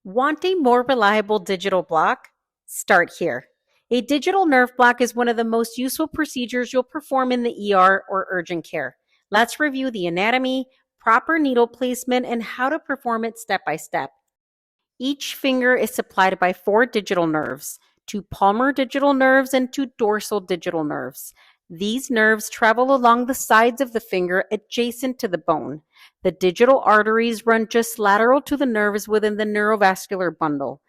Want a more reliable digital block? Start here. A digital nerve block is one of the most useful procedures you'll perform in the ER or urgent care. Let's review the anatomy, proper needle placement, and how to perform it step by step. Each finger is supplied by 4 digital nerves, 2 palmar digital nerves and 2 dorsal digital nerves. These nerves travel along the sides of the finger adjacent to the bone. The digital arteries run just lateral to the nerves within the neurovascular bundle.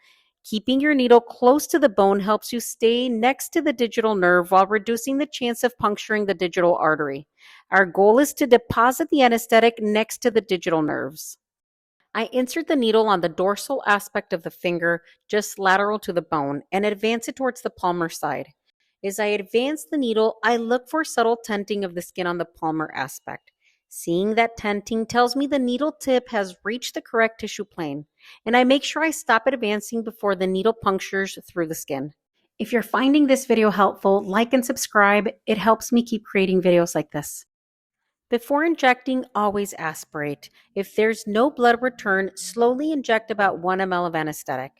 Keeping your needle close to the bone helps you stay next to the digital nerve while reducing the chance of puncturing the digital artery. Our goal is to deposit the anesthetic next to the digital nerves. I insert the needle on the dorsal aspect of the finger, just lateral to the bone, and advance it towards the palmar side. As I advance the needle, I look for subtle tenting of the skin on the palmar aspect. Seeing that tenting tells me the needle tip has reached the correct tissue plane, and I make sure I stop advancing before the needle punctures through the skin. If you're finding this video helpful, like and subscribe. It helps me keep creating videos like this. Before injecting, always aspirate. If there's no blood return, slowly inject about 1 ml of anesthetic.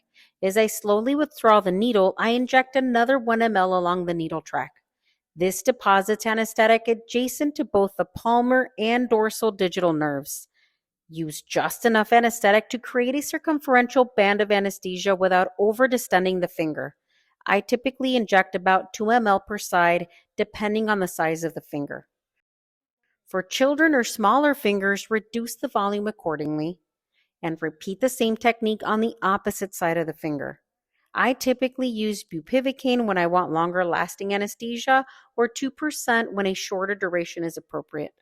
As I slowly withdraw the needle, I inject another 1 ml along the needle track. This deposits anesthetic adjacent to both the palmar and dorsal digital nerves. Use just enough anesthetic to create a circumferential band of anesthesia without over-distending the finger. I typically inject about 2 ml per side, depending on the size of the finger. For children or smaller fingers, reduce the volume accordingly and repeat the same technique on the opposite side of the finger. I typically use bupivacaine when I want longer lasting anesthesia or 2% when a shorter duration is appropriate.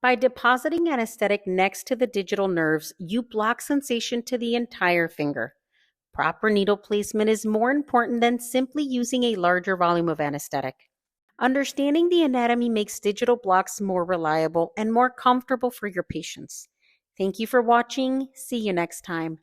By depositing anesthetic next to the digital nerves, you block sensation to the entire finger. Proper needle placement is more important than simply using a larger volume of anesthetic. Understanding the anatomy makes digital blocks more reliable and more comfortable for your patients. Thank you for watching. See you next time.